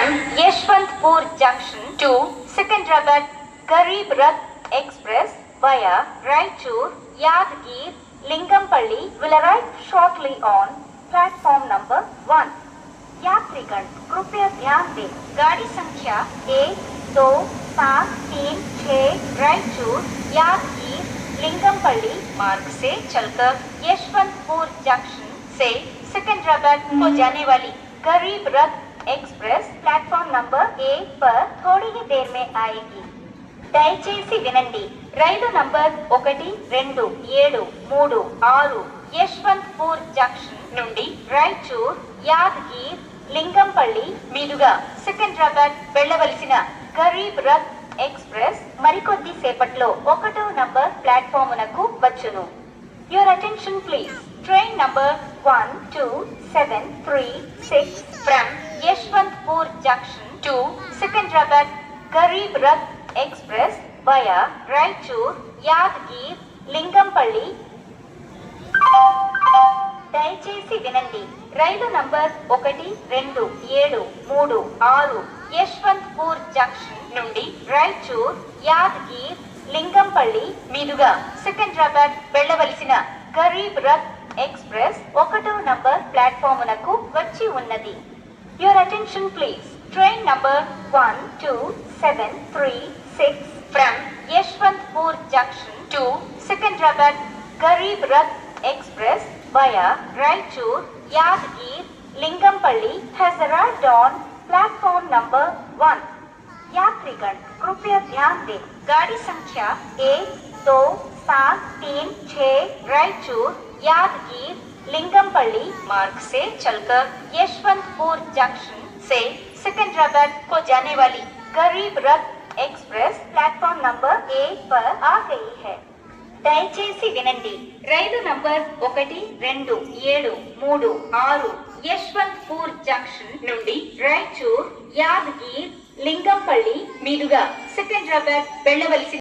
from Yeshwantpur Junction to Secunderabad Garib Rath Express via Raichur, Yadgir, Lingampalli will arrive shortly on platform number 1. यात्रीगण कृपया ध्यान दें, गाड़ी संख्या 1, 2, 7, 3, 6 रायचूर, यादगीर, लिंगमपल्ली मार्ग से चलकर यशवंतपुर जंक्शन से सिकंदराबाद को जाने वाली गरीब रथ एक्सप्रेस प्लेटफॉर्म नंबर 1 पर थोड़ी ही देर में आएगी. దయచేసి వినండి, రైలు నంబర్ 1, 2, 7, 3, 6 యశ్వంత్పూర్ జంక్షన్ నుండి రాయచూర్, యాదగిర్, లింగంపల్లి మీదుగా సికింద్రాబాద్ వెళ్లవలసిన గరీబ్ రథ్ ఎక్స్ప్రెస్ మరికొద్ది సేపట్లో 1వ నంబర్ ప్లాట్ఫామునకు వచ్చును. Your attention please. Train number 1273 from Yeshwantpur Junction to Secunderabad Garib Rath Express via Raichur, Yadgir, Lingampalli. దయచేసి వినండి, రైలు నంబర్ 1, 2, 7, 3, 6 యశ్వంత్పూర్ జంక్షన్ నుండి రాయచూర్, యాదగిర్, లింగంపల్లి మీదుగా సికింద్రాబాద్ వెళ్లవలసిన గరీబ్ రథ్ ఎక్స్ప్రెస్ 1వ నంబర్ ప్లాట్ఫామునకు వచ్చి ఉన్నది. Your attention please. Train number 1273 from Yeshwantpur Junction to Secunderabad Garib Rath Express via Raichur, Yadgir, Lingampalli has arrived on platform number 1. यात्रीगण कृपया ध्यान दें, गाड़ी संख्या 1, 2, 7, 3, 6 रायचूर, यादगीर, लिंगमपल्ली मार्ग से चलकर यशवंतपुर जंक्शन से सिकंदराबाद को जाने वाली गरीब रथ एक्सप्रेस प्लेटफॉर्म नंबर 1 पर आ गई है. దయచేసి వినండి, రైలు నంబర్ 1, 2, 7, 3, 6 యశ్వంత్పూర్ జంక్షన్ నుండి రాయచూర్, యాదగిర్, లింగంపల్లి మీదుగా సికింద్రాబాద్ వెళ్లవలసిన